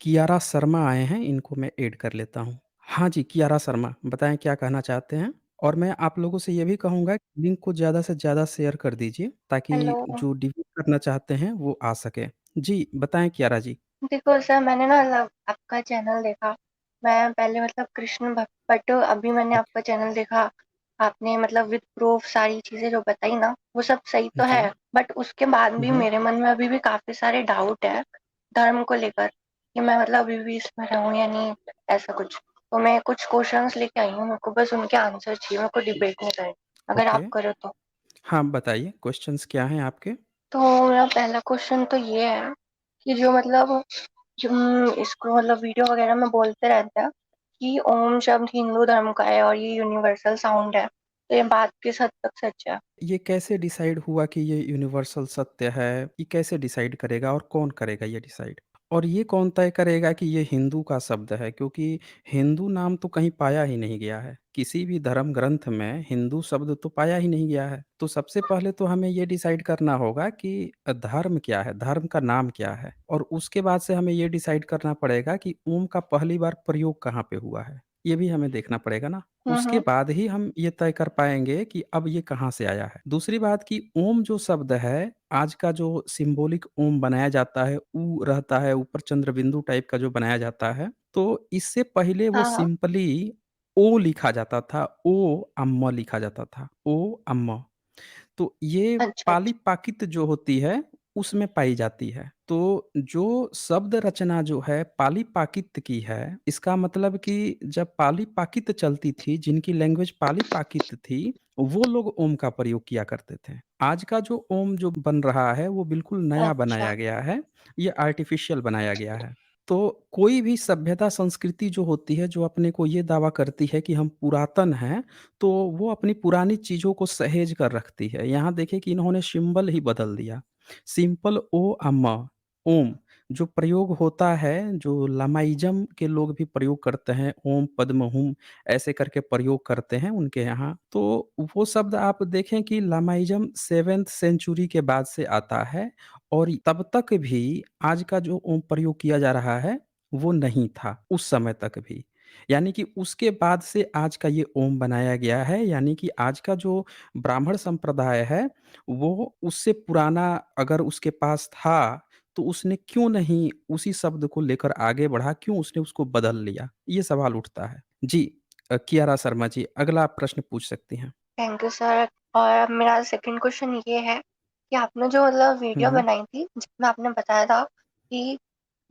कियारा शर्मा आए हैं, इनको मैं ऐड कर लेता हूँ। हाँ जी, कियारा शर्मा, बताएँ क्या कहना चाहते हैं? और मैं आप लोगों से ये भी कहूँगा कि लिंक को ज़्यादा से ज़्यादा शेयर कर दीजिए, ताकि हेलो। जो डिबेट करना चाहते हैं, वो आ सके। जी, बताएँ कियारा जी। देखो सर, मैंने ना आपका चैनल देखा। मैं पहले कृष्ण भक्त, बट अभी मैंने आपका चैनल देखा। आपने विद प्रूफ सारी चीज़ें जो बताई ना, वो सब सही तो है। जी। बट उसके बाद हुँ, भी हुँ। मेरे मन में अभी भी काफ़ी सारे डाउट है धर्म को लेकर, कि मैं अभी भी इसमें रहूँ या नहीं, ऐसा कुछ। तो मैं कुछ क्वेश्चंस लेके आई हूँ, मेरे को बस उनके आंसर चाहिए, मेरे को डिबेट नहीं करनी, अगर ओके। आप करो तो। हाँ, बताइए क्वेश्चन्स क्या हैं आपके? तो मेरा पहला क्वेश्चन तो ये है कि जो इसको वीडियो वगैरह में बोलते रहते हैं कि ओम शब्द हिंदू धर्म का है और ये यूनिवर्सल साउंड है, तो ये बात किस हद तक सच है? ये कैसे डिसाइड हुआ कि ये यूनिवर्सल सत्य है? ये कैसे डिसाइड करेगा और कौन करेगा ये डिसाइड? और ये कौन तय करेगा कि ये हिंदू का शब्द है? क्योंकि हिंदू नाम तो कहीं पाया ही नहीं गया है। किसी भी धर्म ग्रंथ में हिंदू शब्द तो पाया ही नहीं गया है। तो सबसे पहले तो हमें ये डिसाइड करना होगा कि धर्म क्या है? धर्म का नाम क्या है? और उसके बाद से हमें ये डिसाइड करना पड़ेगा कि ओम का पहली बार प्रयोग कहाँ पे हुआ है? ये भी हमें देखना पड़ेगा ना। हम्म, उसके बाद ही हम ये तय कर पाएँगे कि अब ये कहाँ से आया है। दूसरी बात कि ओम जो शब्द है, आज का जो सिंबॉलिक ओम बनाया जाता है, ऊ रहता है, ऊपर चंद्र बिंदु टाइप का जो बनाया जाता है, तो इससे पहले वो हाँ हाँ। सिंपली ओ लिखा जाता था, ओ अम्म लिखा जाता था, ओ अम्म। तो ये अच्छा अच्छा। पाली-पाकित जो होती है, उसमें पाई जाती है। तो जो शब्द रचना जो है पाली-पाकित की है, इसका मतलब कि जब पाली-पाकित चलती थी, जिनकी लैंग्वेज पाली-पाकित थी, वो लोग ओम का प्रयोग किया करते थे। आज का जो ओम जो बन रहा है, वो बिल्कुल नया अच्छा। बनाया गया है, ये आर्टिफ़िशियल बनाया गया है। तो कोई भी सभ्यता संस्कृति जो होती है, जो अपने को ये दावा करती है कि हम पुरातन हैं, तो वो अपनी पुरानी चीज़ों को सहेज कर रखती है। यहाँ देखिए कि इन्होंने सिंबल ही बदल दिया। सिंपल ओ अम्मा, ओम जो प्रयोग होता है, जो लामाइज़्म के लोग भी प्रयोग करते हैं, ओम, पद्म, हुम ऐसे करके प्रयोग करते हैं उनके यहाँ। तो वो शब्द आप देखें कि लामाइज़्म 7th सेंचुरी के बाद से आता है और तब तक भी आज का जो ओम प्रयोग किया जा रहा है, वो नहीं था, उस समय तक भी। यानी कि उसके बाद से आज का ये ओम बनाया गया है, यानी कि आज का जो ब्राह्मण संप्रदाय है, वो उससे पुराना अगर उसके पास था, तो उसने क्यों नहीं उसी शब्द को लेकर आगे बढ़ा, क्यों उसने उसको बदल लिया? ये सवाल उठता है। जी कियारा शर्मा जी, अगला आप प्रश्न पूछ सकती हैं। Thank you sir. और अब मेरा सेकंड क्वेश्चन ये है कि आपने जो हुँ, वीडियो हुँ। बनाई थी, जिसमें आपने बताया था कि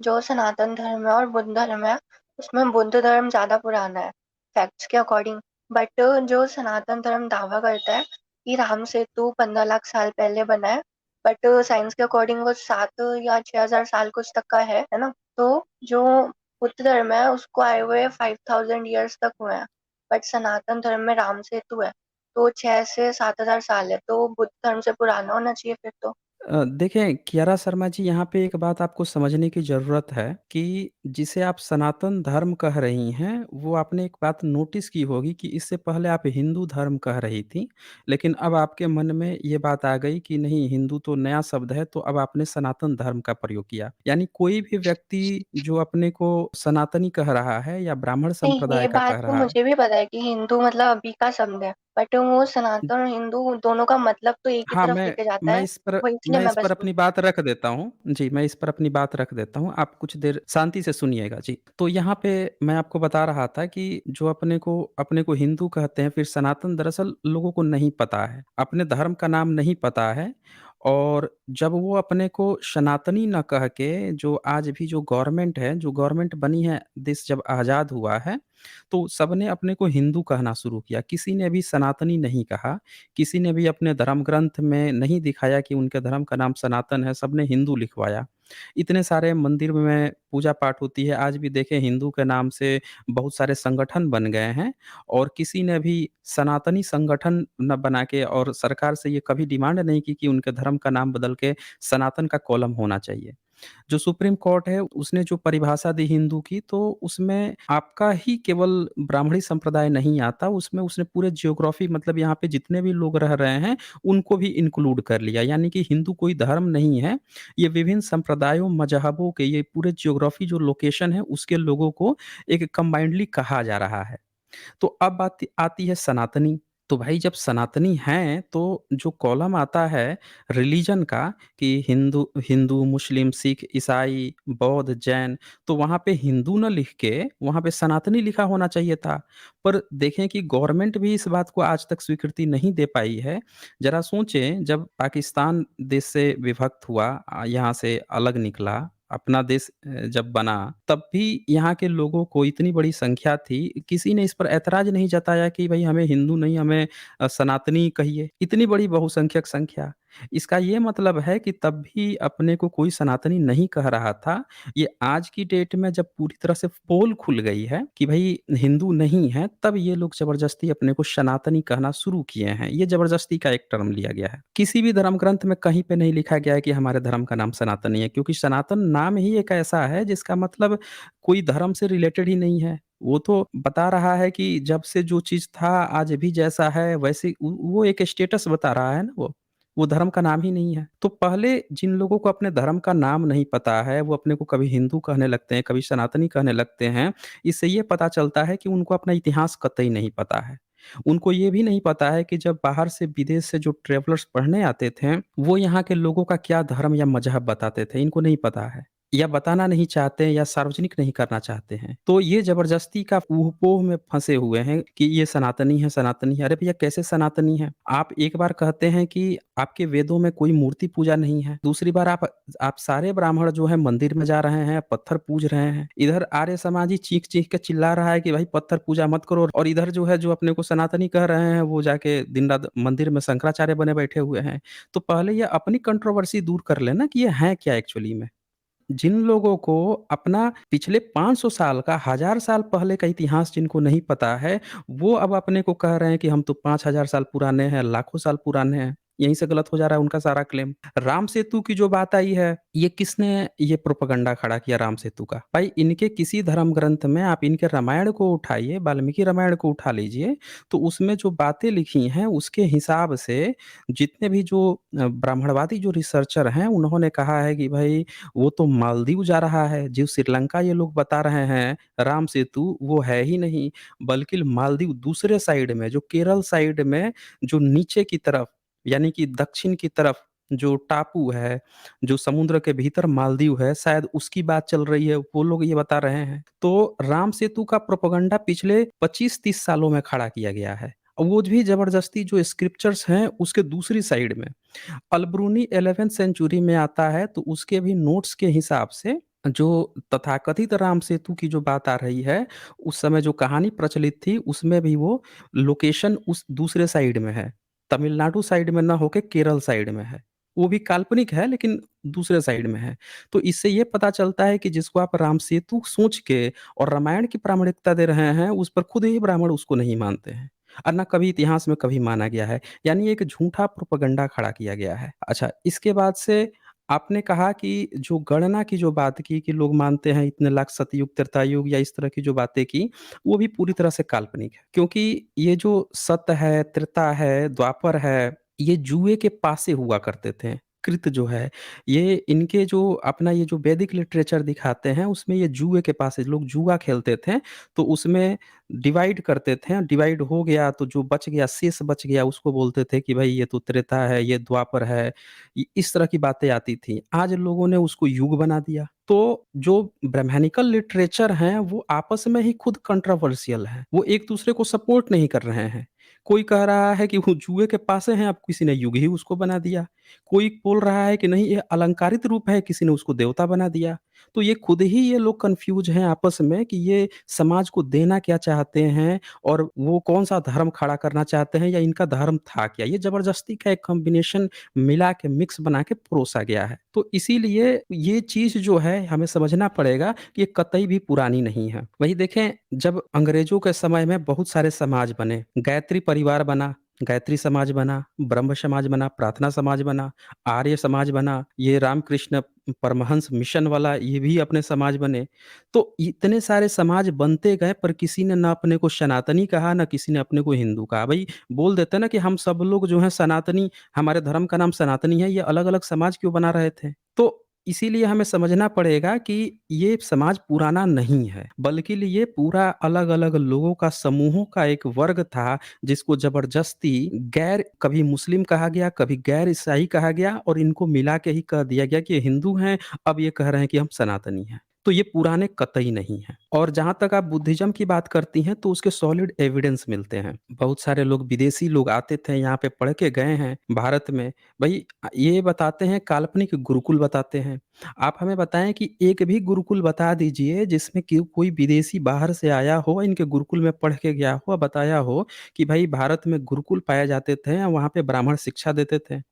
जो सनातन धर्म है और बुद्ध धर्म है, उसमें बुद्ध धर्म ज़्यादा पुराना है, फैक्ट्स के अकॉर्डिंग। बट जो सनातन धर्म दावा करता है कि राम सेतु 15 लाख साल पहले बना है, बट साइंस के अकॉर्डिंग वो 7 या 6 हज़ार साल कुछ तक का है ना? तो जो बुद्ध धर्म है उसको आए हुए 5000 ईयर्स तक हुए हैं, बट सनातन धर्म में राम सेतु है, तो 6 से 7 हज़ार साल है, तो बुद्ध धर्म से पुराना होना चाहिए फिर तो। देखें कियारा शर्मा जी यहाँ पे एक बात आपको समझने की ज़रूरत है कि जिसे आप सनातन धर्म कह रही हैं, वो आपने एक बात नोटिस की होगी कि इससे पहले आप हिंदू धर्म कह रही थीं, लेकिन अब आपके मन में ये बात आ गई कि नहीं हिंदू तो नया शब्द है, तो अब आपने सनातन धर्म का प्रयोग किया। यानी कोई भी व्यक्ति जो अपने को सनातनी कह रहा है या ब्राह्मण नहीं, संप्रदाय ये का बात कह तो रहा है। मुझे भी पता है कि हिंदू अभी का शब्द है, बट वो सनातन और हिंदू दोनों का मतलब तो एक ही हाँ, तरफ लेके जाता मैं है, इस पर वो इसलिए मैं मैं इस पर बस अपनी बात रख देता हूँ। जी, मैं इस पर अपनी बात रख देता हूँ। आप कुछ देर शांति से सुनिएगा। जी, तो यहाँ पे मैं आपको बता रहा था कि जो अपने को हिंदू कहते हैं, फिर सनातन दरअसल लोगों को नहीं पता है। अपने धर्म का नाम नहीं पता है और जब वो अपने को सनातनी ना कह के जो आज भी जो गवर्नमेंट बनी है, देश जब आज़ाद हुआ है, तो सबने अपने को हिंदू कहना शुरू किया। किसी ने भी सनातनी नहीं कहा। किसी ने भी अपने धर्म ग्रंथ में नहीं दिखाया कि उनके धर्म का नाम सनातन है, सबने हिंदू लिखवाया। इतने सारे मंदिर में पूजा-पाठ होती है, आज भी देखें हिंदू के नाम से बहुत सारे संगठन बन गए हैं और किसी ने भी सनातनी संगठन न बना के और सरकार से ये कभी डिमांड नहीं की कि उनके धर्म का नाम बदल के सनातन का कॉलम होना चाहिए। जो सुप्रीम कोर्ट है उसने जो परिभाषा दी हिंदू की, तो उसमें आपका ही केवल ब्राह्मणी संप्रदाय नहीं आता, उसमें उसने पूरे ज्योग्राफी मतलब यहाँ पे जितने भी लोग रह रहे हैं, उनको भी इंक्लूड कर लिया। यानी कि हिंदू कोई धर्म नहीं है, ये विभिन्न संप्रदायों, मज़हबों के ये पूरे ज्योग्राफी जो लोकेशन है, उसके लोगों को एक कंबाइंडली कहा जा रहा है। तो अब बात आती है सनातनी। तो भाई जब सनातनी हैं, तो जो कॉलम आता है रिलीजन का कि हिंदू हिंदू, मुस्लिम, सिख, ईसाई, बौद्ध, जैन, तो वहाँ पे हिंदू ना लिख के वहाँ पे सनातनी लिखा होना चाहिए था। पर देखें कि गवर्नमेंट भी इस बात को आज तक स्वीकृति नहीं दे पाई है। ज़रा सोचें, जब पाकिस्तान देश से विभक्त हुआ, यहाँ से अलग निकला, अपना देश जब बना, तब भी यहाँ के लोगों को इतनी बड़ी संख्या थी, किसी ने इस पर ऐतराज़ नहीं जताया कि भई हमें हिंदू नहीं, हमें सनातनी कहिए। इतनी बड़ी बहुसंख्यक संख्या। इसका ये मतलब है कि तब भी अपने को कोई सनातनी नहीं कह रहा था। ये आज की डेट में जब पूरी तरह से पोल खुल गई है कि भई हिंदू नहीं है, तब ये लोग ज़बरदस्ती अपने को सनातनी कहना शुरू किए हैं। ये ज़बरदस्ती का एक टर्म लिया गया है। किसी भी धर्म ग्रंथ में कहीं पे नहीं लिखा गया है कि हमारे धर्म का नाम सनातनी है, क्योंकि सनातन नाम ही एक ऐसा है जिसका मतलब कोई धर्म से रिलेटेड ही नहीं है। वो तो बता रहा है कि जब से जो चीज़ था आज भी जैसा है वैसे वो एक स्टेटस बता रहा है ना वो धर्म का नाम ही नहीं है। तो पहले जिन लोगों को अपने धर्म का नाम नहीं पता है, वो अपने को कभी हिंदू कहने लगते हैं, कभी सनातनी कहने लगते हैं। इससे ये पता चलता है कि उनको अपना इतिहास कतई नहीं पता है। उनको ये भी नहीं पता है कि जब बाहर से विदेश से जो ट्रैवलर्स पढ़ने आते थे, वो यहाँ के लोगों का क्या धर्म या मज़हब बताते थे, इनको नहीं पता है। या बताना नहीं चाहते हैं या सार्वजनिक नहीं करना चाहते हैं। तो ये ज़बरदस्ती का ऊह-पोह में फँसे हुए हैं कि ये सनातनी है, सनातनी है। अरे भैया कैसे सनातनी है? आप एक बार कहते हैं कि आपके वेदों में कोई मूर्ति पूजा नहीं है। दूसरी बार आप सारे ब्राह्मण जो हैं मंदिर में जा रहे हैं, पत्थर पूज रहे हैं। इधर आर्य समाजी चीख-चीख के चिल्ला रहा है कि भाई पत्थर पूजा मत करो, और इधर जो है जो अपने को सनातनी कह रहे हैं, वो जाके दिन-रात मंदिर में शंकराचार्य बने बैठे हुए हैं। तो पहले ये अपनी कंट्रोवर्सी दूर कर लें ना कि ये है क्या एक्चुअली में। जिन लोगों को अपना पिछले 500 साल का, 1000 साल पहले का इतिहास जिनको नहीं पता है, वो अब अपने को कह रहे हैं कि हम तो 5000 साल पुराने हैं, लाखों साल पुराने हैं। यहीं से गलत हो जा रहा है उनका सारा क्लेम। राम सेतु की जो बात आई है, ये किसने ये प्रोपेगेंडा खड़ा किया राम सेतु का? भाई इनके किसी धर्म ग्रंथ में आप इनके रामायण को उठाइए, वाल्मीकि रामायण को उठा लीजिए, तो उसमें जो बातें लिखी हैं उसके हिसाब से जितने भी जो ब्राह्मणवादी जो रिसर्चर हैं, उन्होंने कहा है कि भाई वो तो मालदीव जा रहा है, जो श्रीलंका ये लोग बता रहे हैं राम सेतु, वो है ही नहीं, बल्कि मालदीव दूसरे साइड में, जो केरल साइड में, जो नीचे की तरफ, यानी कि दक्षिण की तरफ जो टापू है, जो समुद्र के भीतर मालदीव है, शायद उसकी बात चल रही है, वो लोग ये बता रहे हैं। तो राम सेतु का प्रोपेगेंडा पिछले 25-30 सालों में खड़ा किया गया है। और वो भी ज़बरदस्ती जो स्क्रिप्चर्स हैं, उसके दूसरी साइड में। अलब्रूनी 11th सेंचुरी में आता है, तो उसके भी नोट्स के हिसाब से जो तथाकथित राम सेतु की जो बात आ रही है, उस समय जो कहानी प्रचलित थी, उसमें भी वो लोकेशन उस दूसरे साइड में है। तमिलनाडु साइड में ना होके केरल साइड में है। वो भी काल्पनिक है लेकिन दूसरे साइड में है। तो इससे ये पता चलता है कि जिसको आप राम सेतु सोच के और रामायण की प्रामाणिकता दे रहे हैं, उस पर खुद ही ब्राह्मण उसको नहीं मानते हैं। और ना कभी इतिहास में कभी माना गया है। यानी एक झूठा प्रोपेगेंडा खड़ा किया गया है। अच्छा, इसके बाद से आपने कहा कि जो गणना की जो बात की कि लोग मानते हैं इतने लाख सतयुग, त्रेतायुग या इस तरह की जो बातें की, वो भी पूरी तरह से काल्पनिक है। क्योंकि ये जो सत है, त्रेता है, द्वापर है, ये जुए के पासे हुआ करते थे। कृत जो है, ये इनके जो अपना ये जो वैदिक लिटरेचर दिखाते हैं, उसमें ये जुए के पासे लोग जुआ खेलते थे, तो उसमें डिवाइड करते थे, डिवाइड हो गया तो जो बच गया, शेष बच गया, उसको बोलते थे कि भाई ये तो त्रेता है, ये द्वापर है। इस तरह की बातें आती थी। आज लोगों ने उसको युग बना दिया। तो जो ब्राह्मणिकल लिटरेचर हैं, वो आपस में ही खुद कंट्रोवर्शियल हैं। वो एक-दूसरे को सपोर्ट नहीं कर रहे हैं। कोई कह रहा है कि वो जुए के पासे हैं, अब किसी ने युग ही उसको बना दिया। कोई बोल रहा है कि नहीं ये अलंकारित रूप है, किसी ने उसको देवता बना दिया। तो ये खुद ही ये लोग कन्फ्यूज़ हैं आपस में कि ये समाज को देना क्या चाहते हैं और वो कौन-सा धर्म खड़ा करना चाहते हैं या इनका धर्म था क्या? ये ज़बरदस्ती का एक कॉम्बिनेशन मिला के मिक्स बना के परोसा गया है। तो इसीलिए ये चीज़ जो है हमें समझना पड़ेगा कि ये कतई भी पुरानी नहीं है। वही देखें, जब अंग्रेज़ों के समय में बहुत सारे समाज बने, गायत्री परिवार बना, गायत्री समाज बना, ब्रह्म समाज बना, प्रार्थना समाज बना, आर्य समाज बना, ये रामकृष्ण परमहंस मिशन वाला ये भी अपने समाज बने। तो इतने सारे समाज बनते गए पर किसी ने ना अपने को सनातनी कहा, ना किसी ने अपने को हिंदू कहा। भई बोल देते हैं ना कि हम सब लोग जो हैं सनातनी, हमारे धर्म का नाम सनातनी है, ये अलग-अलग समाज क्यों बना रहे थे? तो इसीलिए हमें समझना पड़ेगा कि ये समाज पुराना नहीं है, बल्कि ये पूरा अलग-अलग लोगों का समूहों का एक वर्ग था जिसको ज़बरदस्ती गैर कभी मुस्लिम कहा गया, कभी गैर ईसाई कहा गया और इनको मिला के ही कह दिया गया कि ये हिंदू हैं, अब ये कह रहे हैं कि हम सनातनी हैं। तो ये पुराने कतई नहीं हैं। और जहाँ तक आप बुद्धिज़्म की बात करती हैं, तो उसके सॉलिड एविडेंस मिलते हैं। बहुत सारे लोग विदेशी लोग आते थे, यहाँ पे पढ़ के गए हैं भारत में। भई ये बताते हैं काल्पनिक गुरुकुल बताते हैं। आप हमें बताएँ कि एक भी गुरुकुल बता दीजिए जिसमें कि कोई विदेशी बाहर से आया हो, इनके गुरुकुल में पढ़ के गया हो, बताया हो कि भाई भारत में गुरुकुल पाए जाते थे, वहाँ पे ब्राह्मण शिक्षा देते थे।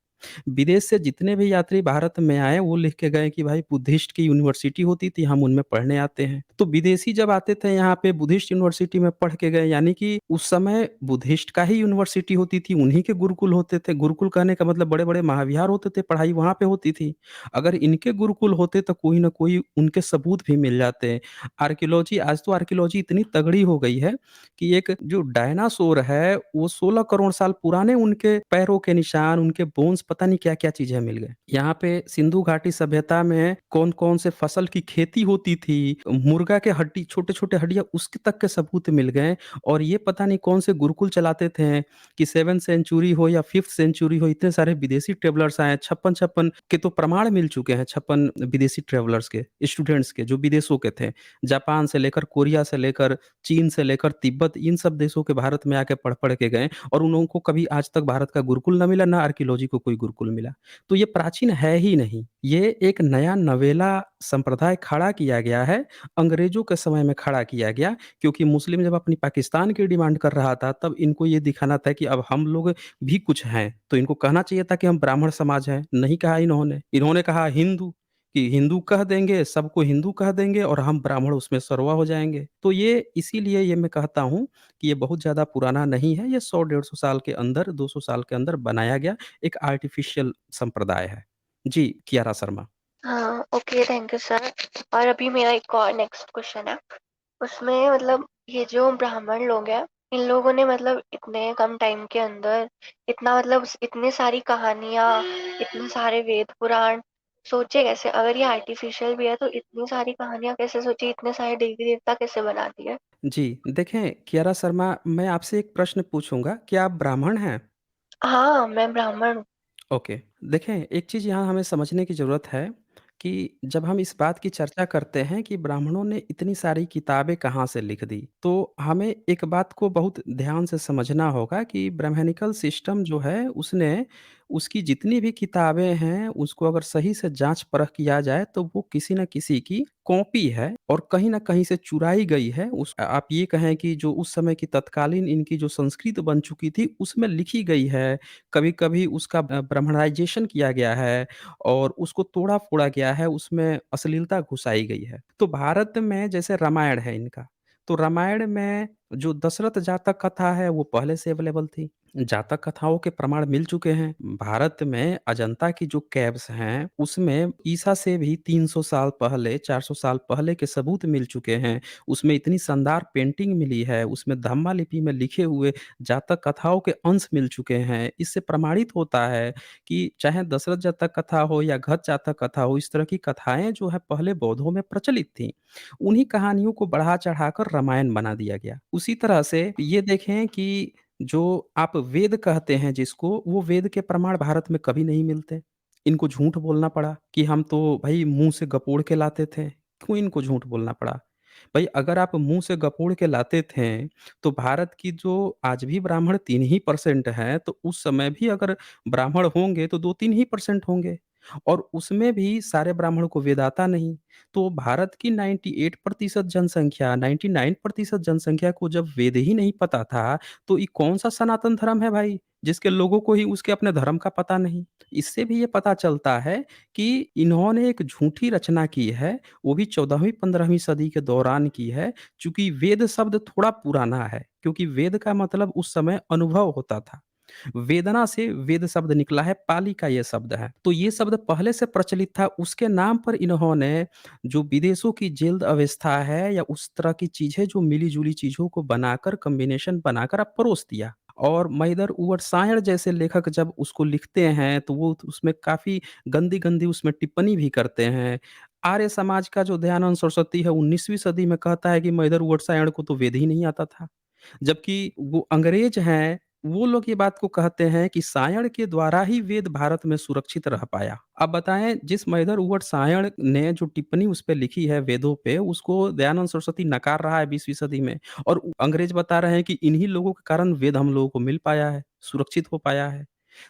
विदेश से जितने भी यात्री भारत में आए वो लिख के गए कि भाई बुद्धिस्ट की यूनिवर्सिटी होती थी, हम उनमें पढ़ने आते हैं। तो विदेशी जब आते थे यहाँ पे बुद्धिस्ट यूनिवर्सिटी में पढ़ के गए यानी कि उस समय बुद्धिस्ट का ही यूनिवर्सिटी होती थी, उन्हीं के गुरुकुल होते थे। गुरुकुल कहने का मतलब बड़े-बड़े महाविहार होते थे, पढ़ाई वहाँ पे होती थी। अगर इनके गुरुकुल होते तो कोई न कोई उनके सबूत भी मिल जाते। आर्कियोलॉजी आज तो आर्कियोलॉजी इतनी तगड़ी हो गई है कि एक जो डायनासोर है, वो 16 करोड़ साल पुराने उनके पैरों के निशान, उनके बोन्स पता नहीं क्या-क्या चीज़ें मिल गए। यहाँ पे सिंधु घाटी सभ्यता में कौन-कौन से फसल की खेती होती थी, मुर्गा के हड्डी छोटे-छोटे हड्डियाँ उसके तक के सबूत मिल गए और ये पता नहीं कौन से गुरुकुल चलाते थे कि 7th सेंचुरी हो या 5th सेंचुरी हो, इतने सारे विदेशी ट्रैवलर्स आए, 56-56 के तो प्रमाण मिल चुके हैं, 56 विदेशी ट्रैवलर्स के, स्टूडेंट्स के, जो विदेशों के थे। जापान से लेकर, कोरिया से लेकर, चीन से लेकर तिब्बत इन सब देशों के भारत में आके पढ़-पढ़ के गए और उन लोगों को कभी आज तक भारत का गुरुकुल ना मिला, ना आर्कियोलॉजी को कोई गुरुकुल मिला। तो ये प्राचीन है ही नहीं। ये एक नया नवेला संप्रदाय खड़ा किया गया है, अंग्रेज़ों के समय में खड़ा किया गया क्योंकि मुस्लिम जब अपनी पाकिस्तान की डिमांड कर रहा था, तब इनको ये दिखाना था कि अब हम लोग भी कुछ हैं। तो इनको कहना चाहिए था कि हम ब्राह्मण समाज हैं, नहीं कहा इन्होंने। इन्होंने कहा हिंदू। कि हिंदू कह देंगे, सबको हिंदू कह देंगे और हम ब्राह्मण उसमें सर्वा हो जाएँगे। तो ये इसीलिए ये मैं कहता हूँ कि ये बहुत ज़्यादा पुराना नहीं है, ये 100 150 साल के अंदर, 200 साल के अंदर बनाया गया एक आर्टिफ़िशियल संप्रदाय है। जी, कियारा शर्मा। हाँ, ओके, थैंक यू सर। और अभी मेरा एक और नेक्स्ट क्वेश्चन है। उसमें मतलब ये जो ब्राह्मण लोग हैं, इन लोगों ने मतलब इतने कम टाइम के अंदर इतना मतलब इतनी सारी कहानियाँ, इतने सारे वेद पुराण सोचे कैसे? अगर ये आर्टिफिशियल भी है तो इतनी सारी कहानियाँ कैसे सोची? इतने सारे देवी देवता कैसे बना दिए? जी, देखें कियारा शर्मा मैं आपसे एक प्रश्न पूछूँगा, क्या आप ब्राह्मण हैं? हाँ, मैं ब्राह्मण हूँ। ओके। देखें, एक चीज़ यहाँ हमें समझने की ज़रूरत है कि जब हम इस बात की चर्चा करते हैं कि ब्राह्मणों ने इतनी सारी किताबें कहाँ से लिख दी, तो हमें एक बात को बहुत ध्यान से समझना होगा कि ब्राह्मणिकल सिस्टम जो है, उसने उसकी जितनी भी किताबें हैं, उसको अगर सही से जाँच-परख किया जाए, तो वो किसी न किसी की कॉपी है और कहीं न कहीं से चुराई गई है। आप ये कहें कि जो उस समय की तत्कालीन इनकी जो संस्कृत बन चुकी थी, उसमें लिखी गई है। कभी-कभी उसका ब्राह्मणाइज़ेशन किया गया है और उसको तोड़ा-फोड़ा गया है, उसमें अश्लीलता घुसाई गई है। तो भारत में जैसे रामायण है इनका, तो रामायण में जो दशरथ जातक कथा है, वो पहले से अवेलेबल थी। जातक कथाओं के प्रमाण मिल चुके हैं। भारत में अजंता की जो केव्स हैं, उसमें ईसा से भी 300 साल पहले, 400 साल पहले के सबूत मिल चुके हैं। उसमें इतनी शानदार पेंटिंग मिली है, उसमें धम्मा लिपि में लिखे हुए जातक कथाओं के अंश मिल चुके हैं। इससे प्रमाणित होता है कि चाहे दशरथ जातक कथा हो या घत जातक कथा हो, इस तरह की कथाएँ जो है पहले बौद्धों में प्रचलित थीं। उन्हीं कहानियों को बढ़ा-चढ़ाकर रामायण बना दिया गया। उसी तरह से ये देखें कि जो आप वेद कहते हैं जिसको, वो वेद के प्रमाण भारत में कभी नहीं मिलते। इनको झूठ बोलना पड़ा कि हम तो भई मुँह से गपोड़ के लाते थे। क्यों इनको झूठ बोलना पड़ा? भई अगर आप मुँह से गपोड़ के लाते थे, तो भारत की जो आज भी ब्राह्मण 3 ही परसेंट हैं, तो उस समय भी अगर ब्राह्मण होंगे तो 2-3 ही परसेंट होंगे और उसमें भी सारे ब्राह्मण को वेद आता नहीं। तो भारत की 98% जनसंख्या 99% जनसंख्या को जब वेद ही नहीं पता था, तो ये कौन-सा सनातन धर्म है भाई, जिसके लोगों को ही उसके अपने धर्म का पता नहीं। इससे भी ये पता चलता है कि इन्होंने एक झूठी रचना की है, वो भी 14वीं-15वीं सदी के दौरान की है, चूँकि वेद शब्द थोड़ा पुराना है, क्योंकि वेद का मतलब उस समय अनुभव होता था। वेदना से वेद शब्द निकला है, पाली का ये शब्द है। तो ये शब्द पहले से प्रचलित था, उसके नाम पर इन्होंने जो विदेशों की जेल्द अवस्था है या उस तरह की चीज़ें जो मिली-जुली चीज़ों को बनाकर कॉम्बिनेशन बनाकर अब परोस दिया। और मैदर उवट सायण जैसे लेखक जब उसको लिखते हैं, तो वो उसमें काफ़ी गंदी-गंदी उसमें टिप्पणी भी करते हैं। आर्य समाज का जो दयानंद सरस्वती है 19वीं सदी में कहता है कि मैदर उवट सायण को तो वेद ही नहीं आता था। जबकि वो अंग्रेज हैं, वो लोग ये बात को कहते हैं कि सायण के द्वारा ही वेद भारत में सुरक्षित रह पाया। अब बताएँ जिस मैदर उवट सायण ने जो टिप्पणी उस पे लिखी है वेदों पे, उसको दयानंद सरस्वती नकार रहा है 20वीं सदी में और अंग्रेज बता रहे हैं कि इन्हीं लोगों के कारण वेद हम लोगों को मिल पाया है, सुरक्षित हो पाया है।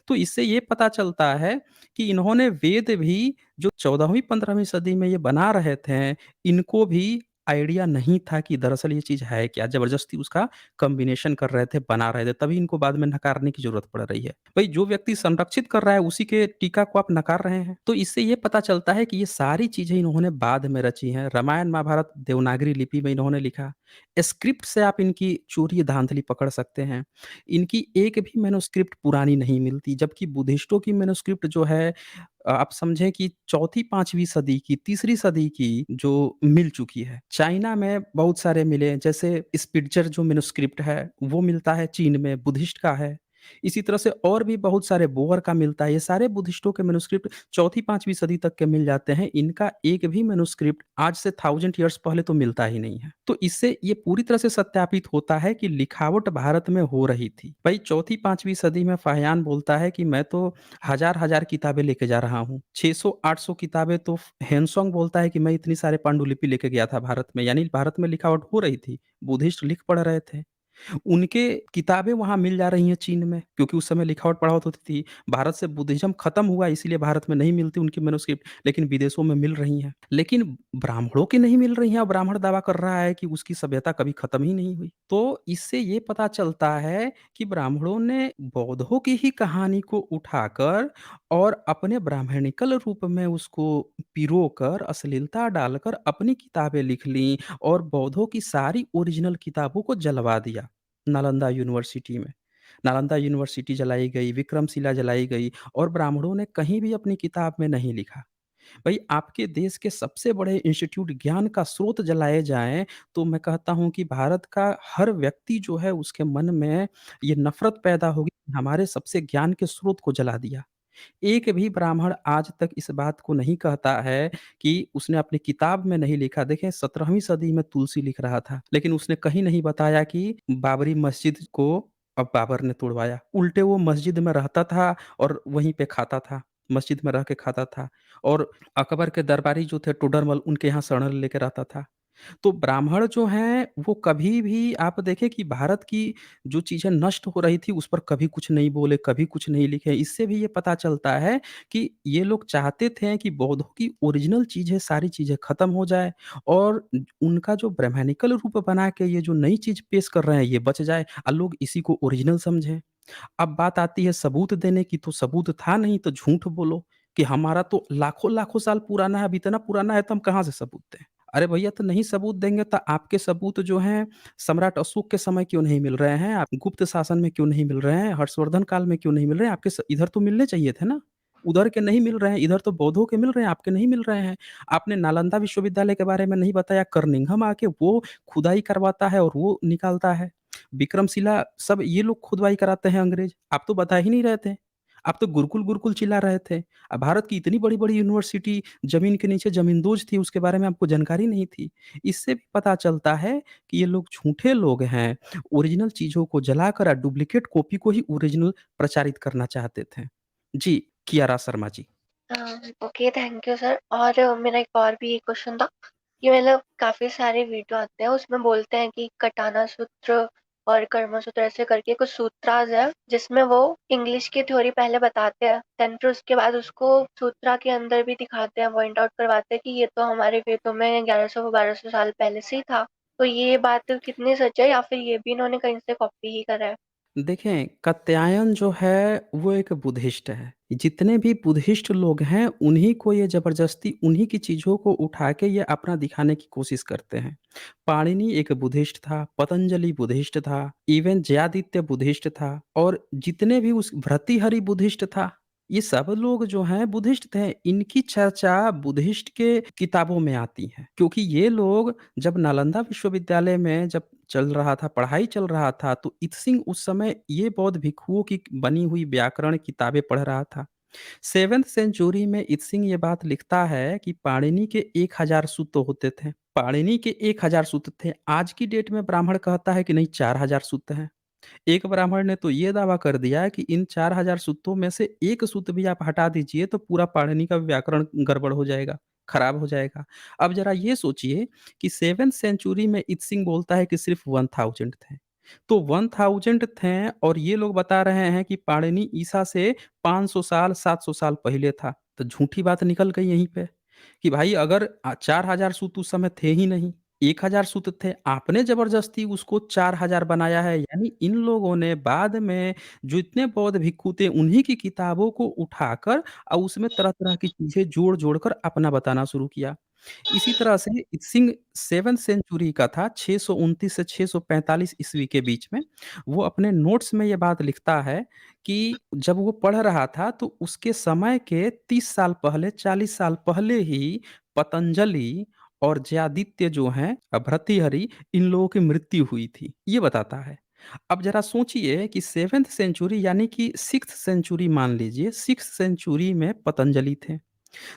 तो इससे ये पता चलता है कि इन्होंने वेद भी जो 14वीं 15वीं सदी में ये बना रहे थे, इनको भी आइडिया नहीं था कि दरअसल ये चीज़ है क्या? ज़बरदस्ती उसका कॉम्बिनेशन कर रहे थे, बना रहे थे, तभी इनको बाद में नकारने की ज़रूरत पड़ रही है। भई जो व्यक्ति संरक्षित कर रहा है, उसी के टीका को आप नकार रहे हैं। तो इससे ये पता चलता है कि ये सारी चीज़ें इन्होंने बाद में रची हैं। रामायण, महाभारत देवनागरी लिपि में इन्होंने लिखा। स्क्रिप्ट से आप इनकी चोरी-धांधली पकड़ सकते हैं। इनकी एक भी मैन्युस्क्रिप्ट पुरानी नहीं मिलती, जबकि बुद्धिस्टों की मैन्युस्क्रिप्ट जो है आप समझें कि चौथी 5वीं सदी की, तीसरी सदी की जो मिल चुकी है। चाइना में बहुत सारे मिले, जैसे स्पिट्ज़र जो मैन्युस्क्रिप्ट है, वो मिलता है चीन में, बुद्धिस्ट का है। इसी तरह से और भी बहुत सारे बोअर का मिलता है, ये सारे बुद्धिस्टों के मैन्युस्क्रिप्ट चौथी 5वीं सदी तक के मिल जाते हैं। इनका एक भी मैन्युस्क्रिप्ट आज से 1000 ईयर्स पहले तो मिलता ही नहीं है। तो इससे ये पूरी तरह से सत्यापित होता है कि लिखावट भारत में हो रही थी। भाई चौथी 5वीं सदी में फाहियान बोलता है कि मैं तो हज़ार-हज़ार किताबें लेके जा रहा हूँ। 600-800 किताबें तो हेनसोंग बोलता है कि मैं इतनी सारे पांडुलिपि लेके गया था भारत में, यानी भारत में लिखावट हो रही थी। बुद्धिस्ट लिख पढ़ रहे थे। उनके किताबें वहाँ मिल जा रही हैं चीन में, क्योंकि उस समय लिखावट पढ़ावट होती थी। भारत से बुद्धिज़्म खत्म हुआ इसीलिए भारत में नहीं मिलती उनकी मैन्युस्क्रिप्ट, लेकिन विदेशों में मिल रही हैं। लेकिन ब्राह्मणों की नहीं मिल रही हैं और ब्राह्मण दावा कर रहा है कि उसकी सभ्यता कभी खत्म ही नहीं हुई। तो इससे ये पता चलता है कि ब्राह्मणों ने बौद्धों की ही कहानी को उठाकर और अपने ब्राह्मणिकल रूप में उसको पिरोकर, अश्लीलता डालकर अपनी किताबें लिख लीं और बौद्धों की सारी ओरिजिनल किताबों को जलवा दिया। नालंदा यूनिवर्सिटी में। नालंदा यूनिवर्सिटी जलाई गई, विक्रमशिला जलाई गई और ब्राह्मणों ने कहीं भी अपनी किताब में नहीं लिखा। भई आपके देश के सबसे बड़े इंस्टीट्यूट ज्ञान का स्रोत जलाए जाएँ, तो मैं कहता हूँ कि भारत का हर व्यक्ति जो है उसके मन में ये नफ़रत पैदा होगी, हमारे सबसे ज्ञान के स्रोत को जला दिया। एक भी ब्राह्मण आज तक इस बात को नहीं कहता है कि उसने अपनी किताब में नहीं लिखा। देखें 17वीं सदी में तुलसी लिख रहा था, लेकिन उसने कहीं नहीं बताया कि बाबरी मस्जिद को अब बाबर ने तुड़वाया। उल्टे वो मस्जिद में रहता था और वहीं पे खाता था, मस्जिद में रह के खाता था और अकबर के दरबारी जो थे टोडरमल उनके यहाँ शरण लेके रहता था। तो ब्राह्मण जो हैं, वो कभी भी आप देखें कि भारत की जो चीज़ें नष्ट हो रही थी, उस पर कभी कुछ नहीं बोले, कभी कुछ नहीं लिखे। इससे भी ये पता चलता है कि ये लोग चाहते थे कि बौद्धों की ओरिजिनल चीज़ें, सारी चीज़ें खत्म हो जाए और उनका जो ब्राह्मणिकल रूप बना के ये जो नई चीज़ पेश कर रहे हैं, ये बच जाए और लोग इसी को ओरिजिनल समझें। अब बात आती है सबूत देने की, तो सबूत था नहीं, तो झूठ बोलो कि हमारा तो लाखों-लाखों साल पुराना है, अब इतना पुराना है, तो हम कहाँ से सबूत दें? अरे भैया तो नहीं सबूत देंगे तो आपके सबूत जो हैं सम्राट अशोक के समय क्यों नहीं मिल रहे हैं? आप गुप्त शासन में क्यों नहीं मिल रहे हैं? हर्षवर्धन काल में क्यों नहीं मिल रहे हैं? आपके इधर तो मिलने चाहिए थे ना। उधर के नहीं मिल रहे हैं, इधर तो बौद्धों के मिल रहे हैं, आपके नहीं मिल रहे हैं। आपने नालंदा विश्वविद्यालय के बारे में नहीं बताया, कर्निंघम आके वो खुदाई करवाता है और वो निकालता है। विक्रमशिला सब ये लोग खुदवाई कराते हैं अंग्रेज, आप तो बता ही नहीं रहे थे। आप तो गुरुकुल, गुरुकुल चिल्ला रहे थे। भारत की इतनी बड़ी-बड़ी यूनिवर्सिटी ज़मीन के नीचे ज़मींदोज़ थी, उसके बारे में आपको जानकारी नहीं थी। इससे भी पता चलता है कि ये लोग झूठे लोग हैं, ओरिजिनल चीज़ों को जलाकर डुप्लीकेट कॉपी को ही ओरिजिनल प्रचारित करना चाहते थे। जी, Kiara Sharma ji. Okay, thank you sir. और मेरा एक और भी क्वेश्चन था कि मतलब काफ़ी सारे वीडियो आते हैं, उसमें बोलते हैं कि कटाना सूत्र और कर्म सूत्र ऐसे करके कुछ सूत्रास है, जिसमें वो इंग्लिश की थ्योरी पहले बताते हैं, देन फिर उसके बाद उसको सूत्रा के अंदर भी दिखाते हैं, पॉइंट आउट करवाते हैं कि ये तो हमारे वेदों में 1100-1200 साल पहले से ही था। तो ये बात कितनी सच है या फिर ये भी इन्होंने कहीं से कॉपी ही करा है? देखें, कात्यायन जो है वो एक बुद्धिस्ट है। जितने भी बुद्धिस्ट लोग हैं उन्हीं को ये ज़बरदस्ती उन्हीं की चीज़ों को उठा के ये अपना दिखाने की कोशिश करते हैं। पाणिनि एक बुद्धिस्ट था, पतंजलि बुद्धिस्ट था, इवन जयादित्य बुद्धिस्ट था और जितने भी उस भर्तृहरि बुद्धिस्ट था। ये सब लोग जो हैं बुद्धिस्ट थे। इनकी चर्चा बुद्धिस्ट के किताबों में आती है क्योंकि ये लोग जब नालंदा विश्वविद्यालय में जब चल रहा था, पढ़ाई चल रहा था, तो इत्सिंग उस समय ये बौद्ध भिक्षुओं की बनी हुई व्याकरण किताबें पढ़ रहा था। 7th सेंचुरी में इत्सिंग ये बात लिखता है कि पाणिनि के 1000 सूत्र होते थे। पाणिनि के 1000 सूत्र थे। आज की डेट में ब्राह्मण कहता है कि नहीं 4000 सूत्र हैं। एक ब्राह्मण ने तो ये दावा कर दिया कि इन 4000 सूत्रों में से एक सूत्र भी आप हटा दीजिए तो पूरा पाणिनि का व्याकरण गड़बड़ हो जाएगा, खराब हो जाएगा। अब ज़रा ये सोचिए कि 7th सेंचुरी में इत्सिंग बोलता है कि सिर्फ 1000 थे। तो 1000 थे और ये लोग बता रहे हैं कि पाणिनि ईसा से 500 साल, 700 साल पहले था। तो झूठी बात निकल गई यहीं पे कि भाई अगर 4000 सूत्र उस समय थे ही नहीं, 1000 सूत्र थे, आपने ज़बरदस्ती उसको 4000 बनाया है। यानी इन लोगों ने बाद में जो इतने बौद्ध भिक्षु थे, उन्हीं की किताबों को उठाकर और उसमें तरह-तरह की चीज़ें जोड़-जोड़ कर अपना बताना शुरू किया। इसी तरह से इत्सिंग 7th सेंचुरी का था, 629 से 645 ईस्वी के बीच में। वो अपने नोट्स में ये बात लिखता है कि जब वो पढ़ रहा था तो उसके समय के 30 साल पहले, 40 साल पहले ही पतंजलि और जयादित्य जो हैं भर्तृहरि इन लोगों की मृत्यु हुई थी, ये बताता है। अब ज़रा सोचिए कि 7th सेंचुरी यानी कि 6th सेंचुरी मान लीजिए, 6th सेंचुरी में पतंजलि थे।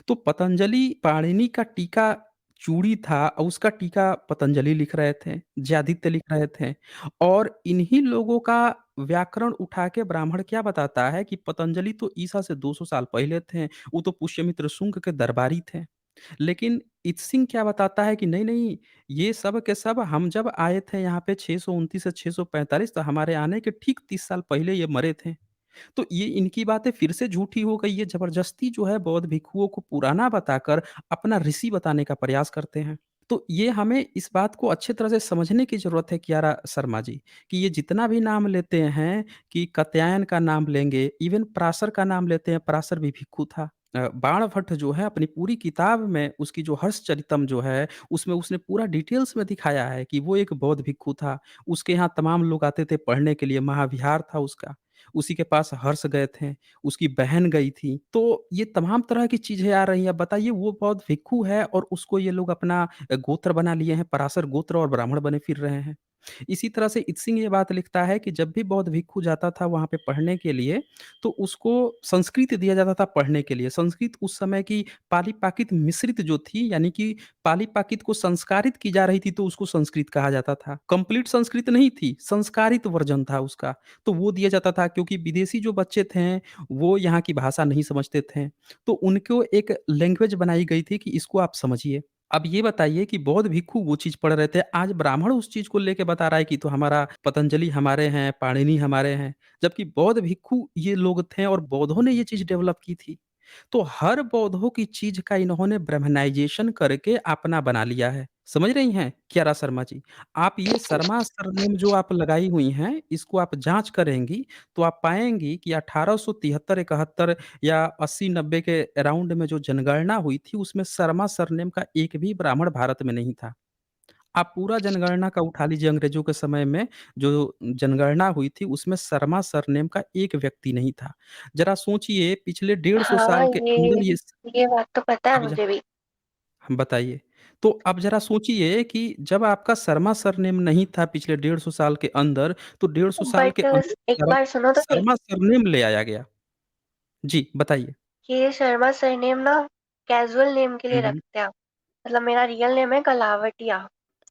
तो पतंजलि पाणिनि का टीका चूड़ी था और उसका टीका पतंजलि लिख रहे थे, जयादित्य लिख रहे थे और इन्हीं लोगों का व्याकरण उठा के ब्राह्मण क्या बताता है कि पतंजलि तो ईसा से 200 साल पहले थे, वो तो पुष्यमित्र शुंग के दरबारी थे। लेकिन इत्सिंग क्या बताता है कि नहीं, नहीं, ये सब के सब हम जब आए थे यहाँ पे 629 से 645 तो हमारे आने के ठीक 30 साल पहले ये मरे थे। तो ये इनकी बातें फिर से झूठी हो गई, ये ज़बरदस्ती जो है बौद्ध भिक्षुओं को पुराना बताकर अपना ऋषि बताने का प्रयास करते हैं। तो ये हमें इस बात को अच्छी तरह से समझने की ज़रूरत है कियारा शर्मा जी, कि ये जितना भी नाम लेते हैं कि कात्यायन का नाम लेंगे, इवन पराशर का नाम लेते हैं, पराशर भी भिक्षु था। बाणभट्ट जो है अपनी पूरी किताब में उसकी जो हर्षचरितम जो है, उसमें उसने पूरा डिटेल्स में दिखाया है कि वो एक बौद्ध भिक्षु था। उसके यहाँ तमाम लोग आते थे पढ़ने के लिए, महाविहार था उसका। उसी के पास हर्ष गए थे, उसकी बहन गई थी। तो ये तमाम तरह की चीज़ें आ रही हैं। बताइए वो बौद्ध भिक्षु है और उसको ये लोग अपना गोत्र बना लिए हैं, पराशर गोत्र और ब्राह्मण बने फिर रहे हैं। इसी तरह से इत्सिंग ये बात लिखता है कि जब भी बौद्ध भिक्षु जाता था वहाँ पे पढ़ने के लिए, तो उसको संस्कृत दिया जाता था पढ़ने के लिए। संस्कृत उस समय की पाली-प्राकृत मिश्रित जो थी, यानी कि पाली-प्राकृत को संस्कारित की जा रही थी, तो उसको संस्कृत कहा जाता था। कंप्लीट संस्कृत नहीं थी, संस्कारित वर्ज़न था उसका। तो वो दिया जाता था क्योंकि विदेशी जो बच्चे थे, वो यहाँ की भाषा नहीं समझते थे। तो उनको एक लैंग्वेज बनाई गई थी कि इसको आप समझिए। अब ये बताइए कि बौद्ध भिक्षु वो चीज़ पढ़ रहे थे, आज ब्राह्मण उस चीज़ को लेके बता रहा है कि तो हमारा पतंजलि हमारे हैं, पाणिनि हमारे हैं, जबकि बौद्ध भिक्षु ये लोग थे और बौद्धों ने ये चीज़ डेवलप की थी। तो हर बौद्धों की चीज़ का इन्होंने ब्राह्मणाइज़ेशन करके अपना बना लिया है। समझ रही हैं कियारा शर्मा जी? आप ये शर्मा सरनेम जो आप लगाई हुई हैं, इसको आप जाँच करेंगी, तो आप पाएँगी कि 1873-71 या 80-90 के अराउंड में जो जनगणना हुई थी, उसमें शर्मा सरनेम का एक भी ब्राह्मण भारत में नहीं था। आप पूरा जनगणना का उठा लीजिए अंग्रेज़ों के समय में जो जनगणना हुई थी, उसमें शर्मा सरनेम का एक व्यक्ति नहीं था। ज़रा सोचिए पिछले 150 हाँ, साल के अंदर ये बात तो पता है अब ज मुझे भी। बताइए। तो अब ज़रा सोचिए कि जब आपका शर्मा सरनेम नहीं था पिछले 150 साल के अंदर, तो 150 साल के बट अंदर एक बार सुनो तो सही, शर्मा सरनेम ले आया गया। जी, बताइए। ये शर्मा सरनेम ना कैजुअल नेम के लिए हुँ, हुँ। रखते हैं। मतलब मेरा रियल नेम है कलावटिया,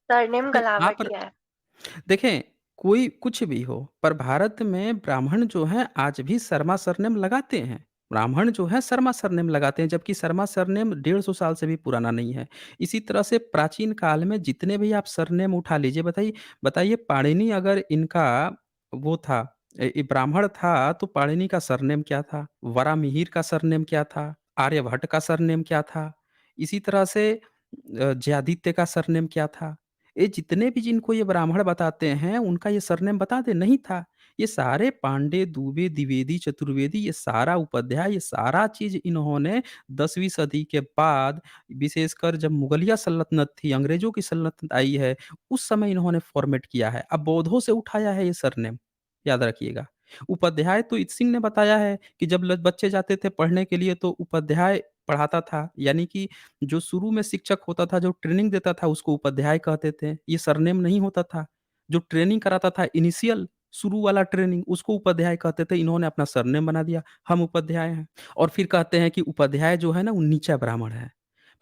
सरनेम नहीं आप कलावटिया है। देखें, कोई कुछ भी हो, पर भारत में ब्राह्मण जो हैं आज भी शर्मा सरनेम लगाते हैं। ब्राह्मण जो हैं शर्मा सरनेम लगाते हैं, जबकि शर्मा सरनेम 150 साल से भी पुराना नहीं है। इसी तरह से प्राचीन काल में जितने भी आप सरनेम उठा लीजिए, बताइए बताइए पाणिनि अगर इनका वो था ब्राह्मण था, तो पाणिनि का सरनेम क्या था? वरामिहिर का सरनेम क्या था? आर्यभट्ट का सरनेम क्या था? इसी तरह से जयादित्य का सरनेम क्या था? ये जितने भी जिनको ये ब्राह्मण बताते हैं, उनका ये सरनेम बता दें, नहीं था। ये सारे पांडे, दुबे, द्विवेदी, चतुर्वेदी, ये सारा उपाध्याय, ये सारा चीज़ इन्होंने 10वीं सदी के बाद, विशेषकर जब मुगलिया सल्तनत थी, अंग्रेज़ों की सल्तनत आई है, उस समय इन्होंने फ़ॉर्मेट किया है। अब बौद्धों से उठाया है ये सरनेम, याद रखिएगा। उपाध्याय तो इत सिंह ने बताया है कि जब बच्चे जाते थे पढ़ने के लिए तो उपाध्याय पढ़ाता था, यानी कि जो शुरू में शिक्षक होता था, जो ट्रेनिंग देता था उसको उपाध्याय कहते थे। ये सरनेम नहीं होता था। जो ट्रेनिंग कराता था इनिशियल शुरू वाला ट्रेनिंग उसको उपाध्याय कहते थे। इन्होंने अपना सरनेम बना दिया, हम उपाध्याय हैं। और फिर कहते हैं कि उपाध्याय जो है ना वो नीचा ब्राह्मण है।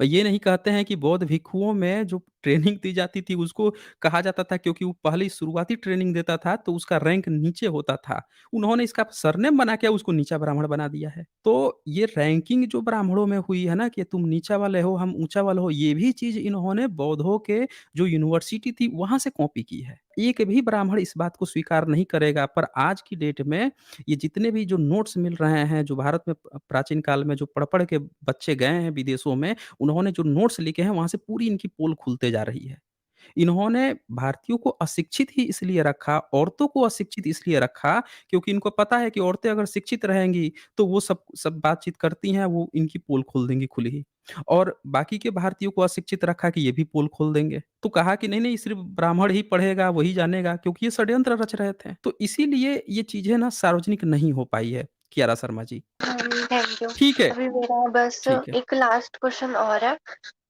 ये नहीं कहते हैं कि बौद्ध भिक्षुओं में जो ट्रेनिंग दी जाती थी उसको कहा जाता था, क्योंकि वो पहले शुरुआती ट्रेनिंग देता था तो उसका रैंक नीचे होता था। उन्होंने इसका सरनेम बना के उसको नीचा ब्राह्मण बना दिया है। तो ये रैंकिंग जो ब्राह्मणों में हुई है ना कि तुम नीचा वाले हो, हम ऊँचा वाले हो, ये भी चीज़ इन्होंने बौद्धों के जो यूनिवर्सिटी थी वहाँ से कॉपी की है। एक भी ब्राह्मण इस बात को स्वीकार नहीं करेगा, पर आज की डेट में ये जितने भी जो नोट्स मिल रहे हैं, जो भारत में प्राचीन काल में जो पढ़-पढ़ के बच्चे गए हैं विदेशों में, उन्होंने जो नोट्स लिखे हैं, वहाँ से पूरी इनकी पोल खुलते जा रही है। इन्होंने भारतीयों को अशिक्षित ही इसलिए रखा, औरतों को अशिक्षित इसलिए रखा, क्योंकि इनको पता है कि औरतें अगर शिक्षित रहेंगी, तो वो सब सब बातचीत करती हैं, वो इनकी पोल खोल देंगी खुली ही। और बाकी के भारतीयों को अशिक्षित रखा कि ये भी पोल खोल देंगे। तो कहा कि नहीं, नहीं सिर्फ़ ब्राह्मण ही पढ़ेगा, वही जानेगा, क्योंकि ये षड्यंत्र रच रहे थे। तो इसीलिए ये चीज़ें ना सार्वजनिक नहीं हो पाई है, कियारा शर्मा जी। Thank you. ठीक है, अभी मेरा बस ठीक है। एक लास्ट क्वेश्चन और है।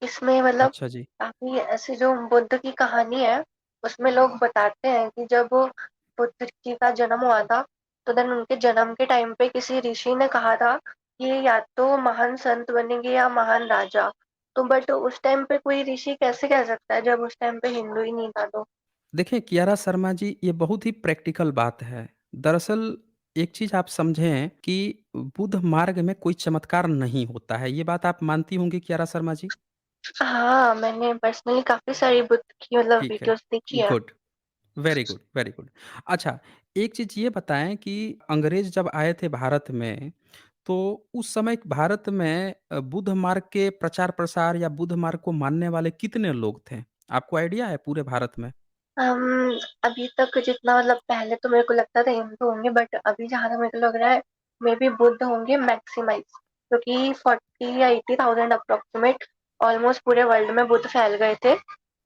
इसमें मतलब अच्छा जी। काफ़ी ऐसी जो बुद्ध की कहानी है, उसमें लोग बताते हैं कि जब बुद्ध जी का जन्म हुआ था, तो देन उनके जन्म के टाइम पे किसी ऋषि ने कहा था कि ये या तो महान संत बनेंगे या महान राजा। तो बट उस टाइम पे कोई ऋषि कैसे कह सकता है जब उस टाइम पे हिंदू ही नहीं था तो? देखिए, कियारा शर्मा जी, ये बहुत ही प्रैक्टिकल बात है। दरअसल एक चीज़ आप समझें कि बुद्ध मार्ग में कोई चमत्कार नहीं होता है। ये बात आप मानती होंगी कियारा शर्मा जी? हाँ, मैंने पर्सनली काफ़ी सारी बुद्ध की मतलब ठीक है। वीडियोज़ देखी है। Good, very good, very good. अच्छा, एक चीज़ ये बताएँ कि अंग्रेज़ जब आए थे भारत में, तो उस समय भारत में बुद्ध मार्ग के प्रचार-प्रसार या बुद्ध मार्ग को मानने वाले कितने लोग थे? आपको आइडिया है पूरे भारत में? अभी तक जितना मतलब पहले तो मेरे को लगता था हिंदू होंगे बट अभी जहाँ तक मेरे को लग रहा है मे बी बुद्ध होंगे मैक्सिमाइज क्योंकि 40 या 80,000 अप्रोक्सीमेट ऑलमोस्ट पूरे वर्ल्ड में बुद्ध फैल गए थे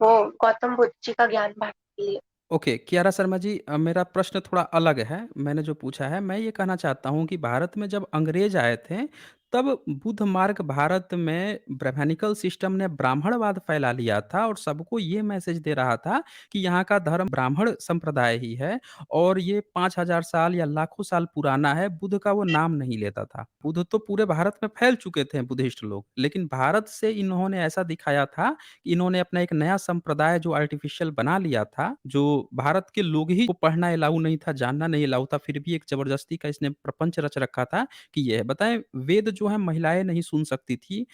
वो गौतम बुद्ध जी का ज्ञान बांटने के लिए। ओके, कियारा शर्मा जी, मेरा प्रश्न थोड़ा अलग है, मैंने जो पूछा है, मैं ये कहना चाहता हूँ कि भारत में जब अंग्रेज़ आए थे, तब बुद्ध मार्ग भारत में ब्राह्मणिकल सिस्टम ने ब्राह्मणवाद फैला लिया था और सबको ये मैसेज दे रहा था कि यहाँ का धर्म ब्राह्मण संप्रदाय ही है और ये 5000 साल या लाखों साल पुराना है, बुद्ध का वो नाम नहीं लेता था। बुद्ध तो पूरे भारत में फैल चुके थे बुद्धिस्ट लोग, लेकिन भारत से इन्होंने ऐसा दिखाया था, इन्होंने अपना एक नया संप्रदाय जो आर्टिफ़िशियल बना लिया था, जो भारत के लोग ही को पढ़ना अलाउ नहीं था, जानना नहीं अलाउ था, फिर भी एक ज़बरदस्ती का इसने प्रपंच रच रखा था कि ये है। बताएँ, वेद जो है महिलाएँ नहीं सुन सकती थी,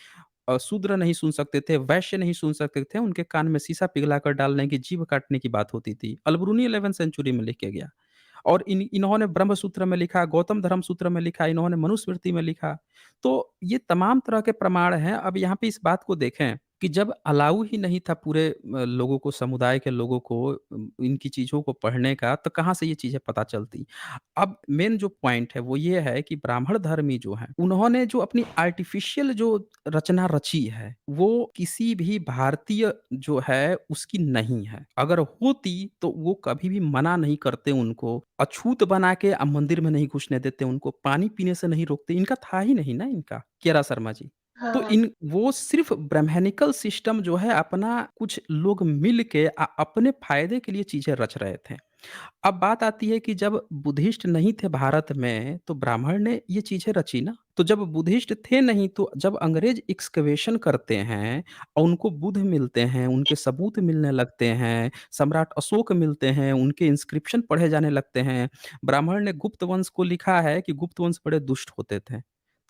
शूद्र नहीं सुन सकते थे, वैश्य नहीं सुन सकते थे, उनके कान में शीशा पिघलाकर डालने की, जीभ काटने की बात होती थी। अलबरूनी 11th सेंचुरी में लिख के गया। और इन्होंने ब्रह्म सूत्र में लिखा, गौतम धर्म सूत्र में लिखा, इन्होंने मनुस्मृति में लिखा। तो ये तमाम तरह के प्रमाण हैं। अब यहाँ पे इस बात को देखें कि जब अलाउ ही नहीं था पूरे लोगों को, समुदाय के लोगों को इनकी चीज़ों को पढ़ने का, तो कहाँ से ये चीज़ें पता चलती? अब मेन जो पॉइंट है वो ये है कि ब्राह्मण धर्मी जो हैं, उन्होंने जो अपनी आर्टिफ़िशियल जो रचना रची है, वो किसी भी भारतीय जो है उसकी नहीं है। अगर होती तो वो कभी भी मना नहीं करते उनको, अछूत बना के मंदिर में नहीं घुसने देते उनको, पानी पीने से नहीं रोकते, इनका था ही नहीं ना इनका, केरा शर्मा जी। तो हाँ। इन वो सिर्फ़ ब्राह्मणिकल सिस्टम जो है अपना कुछ लोग मिल के अपने फ़ायदे के लिए चीज़ें रच रहे थे। अब बात आती है कि जब बुद्धिस्ट नहीं थे भारत में, तो ब्राह्मण ने ये चीज़ें रची ना। तो जब बुद्धिस्ट थे नहीं, तो जब अंग्रेज़ एक्सकवेशन करते हैं और उनको बुद्ध मिलते हैं, उनके सबूत मिलने लगते हैं, सम्राट अशोक मिलते हैं, उनके इंस्क्रिप्शन पढ़े जाने लगते हैं। ब्राह्मण ने गुप्त वंश को लिखा है कि गुप्त वंश बड़े दुष्ट होते थे।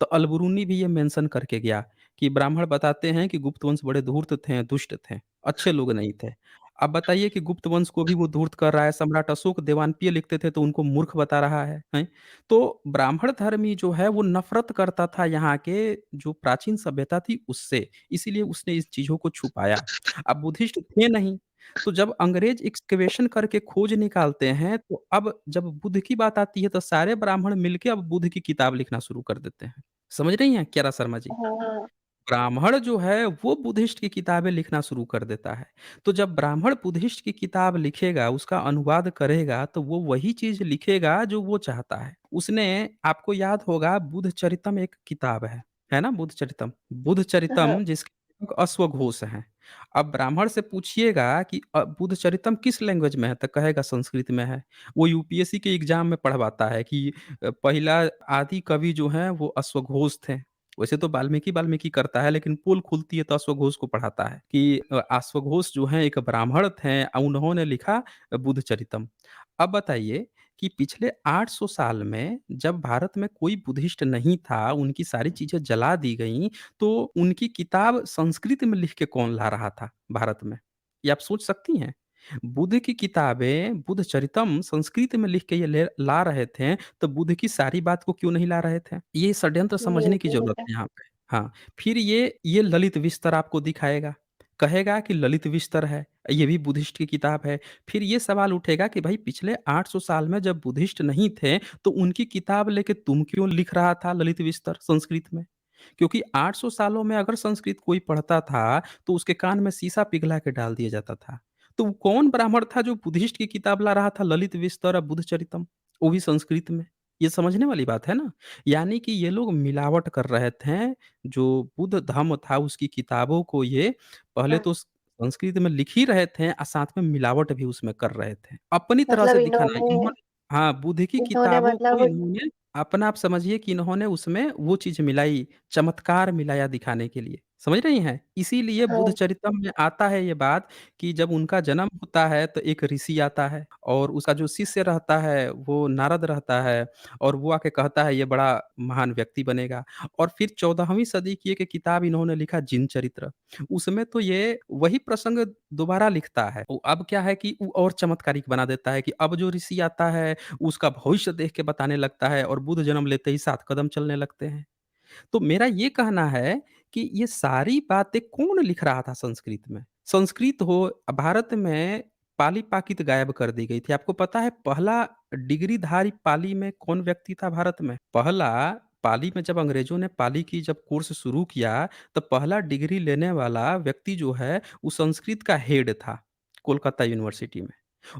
तो अलबरूनी भी ये मेंशन करके गया कि ब्राह्मण बताते हैं कि गुप्त वंश बड़े धूर्त थे, दुष्ट थे, अच्छे लोग नहीं थे। अब बताइए कि गुप्त वंश को भी वो धूर्त कर रहा है, सम्राट अशोक देवानप्रिय लिखते थे तो उनको मूर्ख बता रहा है, हैं? तो ब्राह्मण धर्मी जो है वो नफ़रत करता था यहाँ के जो प्राचीन सभ्यता थी उससे, इसीलिए उसने इस चीज़ों को छुपाया। अब बुद्धिस्ट थे नहीं, तो जब अंग्रेज एक्सकवेशन करके खोज निकालते हैं, तो अब जब बुध की बात आती है, तो सारे ब्राह्मण मिलके अब बुध की किताब लिखना शुरू कर देते हैं। समझ रही हैं कियारा शर्मा जी? हाँ, ब्राह्मण जो है वो बुद्धिस्ट की किताबें लिखना शुरू कर देता है। तो जब ब्राह्मण बुद्धिस्ट की किताब लिखेगा, उसका अनुवाद करेगा, तो वो वही चीज़ लिखेगा जो वो चाहता है। उसने आपको याद होगा बुद्धचरितम एक किताब है ना बुद्धचरितम? हाँ, बुद्धचरितम जिसके लेखक अश्वघोष हैं। अब ब्राह्मण से पूछिएगा कि बुद्धचरितम किस लैंग्वेज में है? तो कहेगा संस्कृत में है। वो यूपीएससी के एग्ज़ाम में पढ़वाता है कि पहला आदि कवि जो हैं वो अश्वघोष थे। वैसे तो वाल्मीकि वाल्मीकि करता है, लेकिन पोल खुलती है तो अश्वघोष को पढ़ाता है कि अश्वघोष जो हैं एक ब्राह्मण थे, उन्होंने लिखा बुद्धचरितम। अब बताइए कि पिछले 800 साल में जब भारत में कोई बुद्धिस्ट नहीं था, उनकी सारी चीज़ें जला दी गईं, तो उनकी किताब संस्कृत में लिख के कौन ला रहा था भारत में? ये आप सोच सकती हैं? बुद्ध की किताबें, बुद्धचरितम संस्कृत में लिख के ये ला रहे थे, तो बुद्ध की सारी बात को क्यों नहीं ला रहे थे? ये षड्यंत्र समझने की बिल्कुल ज़रूरत है। है यहाँ पे। हाँ, फिर ये ललित विस्तर आपको दिखाएगा, कहेगा कि ललित विस्तर है, ये भी बुद्धिस्ट की किताब है। फिर ये सवाल उठेगा कि भाई पिछले 800 साल में जब बुद्धिस्ट नहीं थे, तो उनकी किताब लेके तुम क्यों लिख रहा था ललित विस्तर संस्कृत में? क्योंकि 800 सालों में अगर संस्कृत कोई पढ़ता था, तो उसके कान में शीशा पिघला के डाल दिया जाता था। तो वो कौन ब्राह्मण था जो बुद्धिस्ट की किताब ला रहा था ललित विस्तर और बुद्धचरितम, वो भी संस्कृत में? ये समझने वाली बात है ना? यानी कि ये लोग मिलावट कर रहे थे, जो बुद्ध धम्म था उसकी किताबों को ये पहले हाँ, तो संस्कृत में लिख ही रहे थे और साथ में मिलावट भी उसमें कर रहे थे। अपनी तरह मतलब से दिखाना इन्होंने इन्होंने हाँ, बुद्ध की इन्होंने किताबों को मतलब इन्होंने अपना आप समझिए कि इन्होंने उसमें वो चीज़ मिलाई, चमत्कार मिलाया दिखाने के लिए। समझ रही हैं? इसीलिए हाँ, बुद्धचरितम में आता है ये बात कि जब उनका जन्म होता है तो एक ऋषि आता है और उसका जो शिष्य रहता है वो नारद रहता है और वो आके कहता है ये बड़ा महान व्यक्ति बनेगा। और फिर 14वीं सदी की एक किताब इन्होंने लिखा जिन चरित्र। उसमें तो ये वही प्रसंग दोबारा लिखता है। वो अब क्या है कि वो और चमत्कारिक बना देता है कि अब जो ऋषि आता है उसका भविष्य देख के बताने लगता है और बुद्ध जन्म लेते ही 7 कदम चलने लगते हैं। तो मेरा ये कहना है कि ये सारी बातें कौन लिख रहा था संस्कृत में? संस्कृत हो भारत में पाली-पाकित गायब कर दी गई थी। आपको पता है पहला डिग्रीधारी पाली में कौन व्यक्ति था भारत में? पहला पाली में जब अंग्रेज़ों ने पाली की जब कोर्स शुरू किया, तो पहला डिग्री लेने वाला व्यक्ति जो है, वो संस्कृत का हेड था, कोलकाता यूनिवर्सिटी में।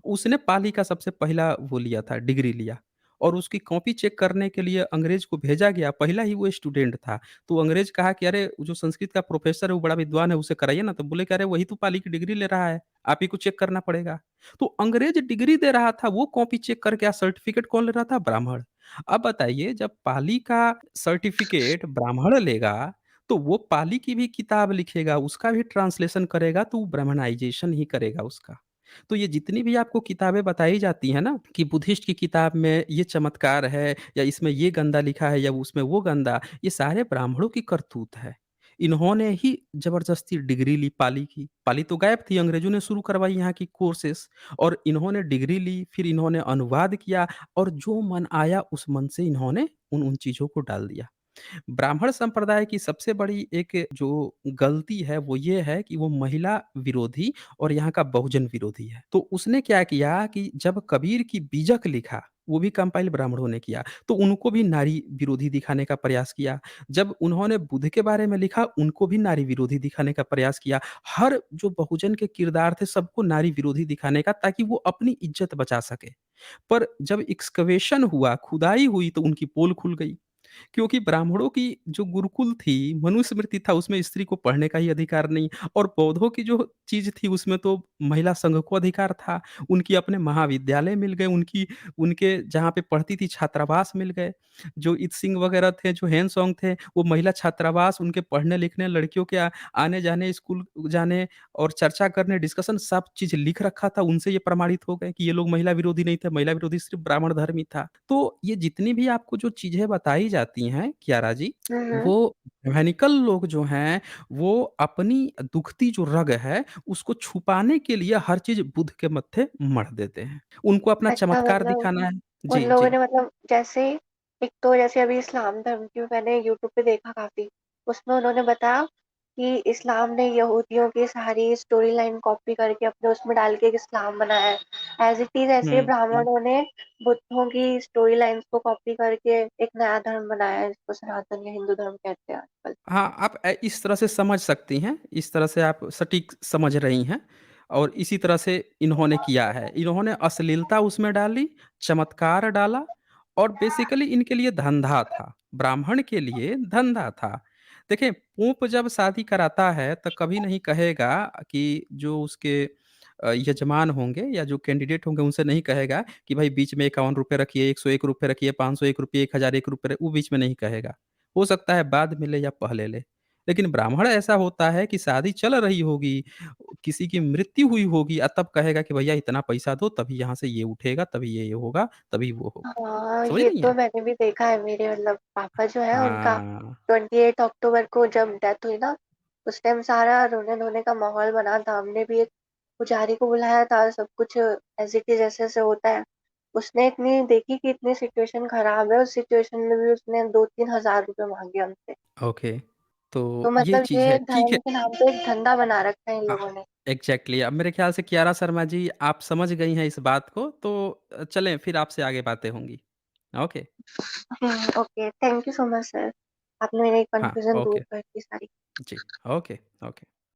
उसने पाली का सबसे पहला वो लिया था, डिग्री लिया। और उसकी कॉपी चेक करने के लिए अंग्रेज को भेजा गया, पहला ही वो स्टूडेंट था। तो अंग्रेज कहा कि अरे वो जो संस्कृत का प्रोफ़ेसर है वो बड़ा विद्वान है, उसे कराइए ना। तो बोले कि अरे वही तो पाली की डिग्री ले रहा है, आप ही को चेक करना पड़ेगा। तो अंग्रेज डिग्री दे रहा था, वो कॉपी चेक करके सर्टिफ़िकेट कौन ले रहा था? ब्राह्मण। अब बताइए जब पाली का सर्टिफ़िकेट ब्राह्मण लेगा, तो वो पाली की भी किताब लिखेगा, उसका भी ट्रांसलेशन करेगा, तो वो ब्राह्मणाइज़ेशन ही करेगा उसका। तो ये जितनी भी आपको किताबें बताई जाती हैं ना कि बुद्धिस्ट की किताब में ये चमत्कार है या इसमें ये गंदा लिखा है या उसमें वो गंदा, ये सारे ब्राह्मणों की करतूत है। इन्होंने ही ज़बरदस्ती डिग्री ली पाली की। पाली तो गायब थी, अंग्रेज़ों ने शुरू करवाई यहाँ की कोर्सेज़ और इन्होंने डिग्री ली, फिर इन्होंने अनुवाद किया और जो मन आया उस मन से इन्होंने उन-उन चीज़ों को डाल दिया। ब्राह्मण संप्रदाय की सबसे बड़ी एक जो गलती है वो ये है कि वो महिला विरोधी और यहाँ का बहुजन विरोधी है। तो उसने क्या किया कि जब कबीर की बीजक लिखा, वो भी कंपाइल ब्राह्मणों ने किया, तो उनको भी नारी विरोधी दिखाने का प्रयास किया। जब उन्होंने बुद्ध के बारे में लिखा, उनको भी नारी विरोधी दिखाने का प्रयास किया। हर जो बहुजन के किरदार थे सबको नारी विरोधी दिखाने का ताकि वो अपनी इज़्ज़त बचा सके। पर जब एक्सकवेशन हुआ, खुदाई हुई तो उनकी पोल खुल गई। क्योंकि ब्राह्मणों की जो गुरुकुल थी, मनुस्मृति था उसमें स्त्री को पढ़ने का ही अधिकार नहीं और बौद्धों की जो चीज़ थी उसमें तो महिला संघ को अधिकार था। उनकी अपने महाविद्यालय मिल गए, उनकी उनके जहाँ पे पढ़ती थी छात्रावास मिल गए। जो इत सिंह वगैरह थे, जो हेनसोंग थे, वो महिला छात्रावास, उनके पढ़ने-लिखने, लड़कियों के आने-जाने, स्कूल जाने और चर्चा करने, डिस्कशन सब चीज़ लिख रखा था। उनसे ये प्रमाणित हो गए कि ये लोग महिला विरोधी नहीं थे, महिला विरोधी सिर्फ़ ब्राह्मण धर्म ही था। तो ये जितनी भी आपको जो चीज़ें बताई जाती हैं कियारा जी, हुँ, हुँ। वो वैनिकल लोग जो हैं, वो अपनी दुखती जो रग है, उसको छुपाने के लिए हर चीज़ बुद्ध के मत्थे मढ़ देते हैं। उनको अपना अच्छा चमत्कार मतलब दिखाना है। उन जी, लोगों जी। ने मतलब जैसे एक तो जैसे अभी इस्लाम धर्म की मैंने यूट्यूब पे देखा काफ़ी, उसमें उन्होंने बताया कि इस्लाम ने यहूदियों की सारी स्टोरी लाइन कॉपी करके अपने उसमें डाल के एक इस्लाम बनाया है। एज़ इट इज़ ऐसे ही हुँ, हुँ। ब्राह्मणों ने बुद्धों की स्टोरी लाइन्स को कॉपी करके एक नया धर्म बनाया है, जिसको सनातन या हिंदू धर्म कहते हैं आजकल। हाँ, आप इस तरह से समझ सकती हैं, इस तरह से आप सटीक समझ रही हैं और इसी तरह से इन्होंने किया है। इन्होंने अश्लीलता उसमें डाली, चमत्कार डाला और बेसिकली इनके लिए धंधा था, ब्राह्मण के लिए धंधा था। देखिए, पोप जब शादी कराता है, तो कभी नहीं कहेगा कि जो उसके यजमान होंगे या जो कैंडिडेट होंगे, उनसे नहीं कहेगा कि भाई बीच में ₹51 रखिए, ₹101 रखिए, ₹501, ₹1001 वो बीच में नहीं कहेगा। हो सकता है बाद में ले या पहले ले। लेकिन ब्राह्मण ऐसा होता है कि शादी चल रही होगी, किसी की मृत्यु हुई होगी तब कहेगा कि भैया इतना पैसा दो तभी यहाँ से ये उठेगा, तभी ये होगा, तभी वो होगा। हाँ, समझ ये रही तो हैं? मैंने भी देखा है। मेरे मतलब पापा जो हैं उनका हाँ, 28 अक्टूबर को जब डेथ हुई ना, उस टाइम सारा रोने-धोने का माहौल बना था। हमने भी एक पुजारी को बुलाया था, सब कुछ एज़ इट इज़ ऐसे-ऐसे होता है। उसने इतनी देखी कि इतनी सिचुएशन खराब है, उस सिचुएशन में भी उसने 2-3 हज़ार रुपए माँगे हमसे। ओके। तो तो ये मतलब चीज़ ये है, ठीक है। धर्म के नाम पे एक धंधा बना रखा है इन आह, लोगों ने। एग्ज़ैक्टली अब मेरे ख़्याल से कियारा शर्मा जी आप समझ गई हैं इस बात को, तो चलें फिर आपसे आगे बातें होंगी। Okay. Okay, thank you so much sir. आपने मेरी हाँ, कन्फ्यूज़न दूर ओके। कर दी सारी। जी, ओके, ओके।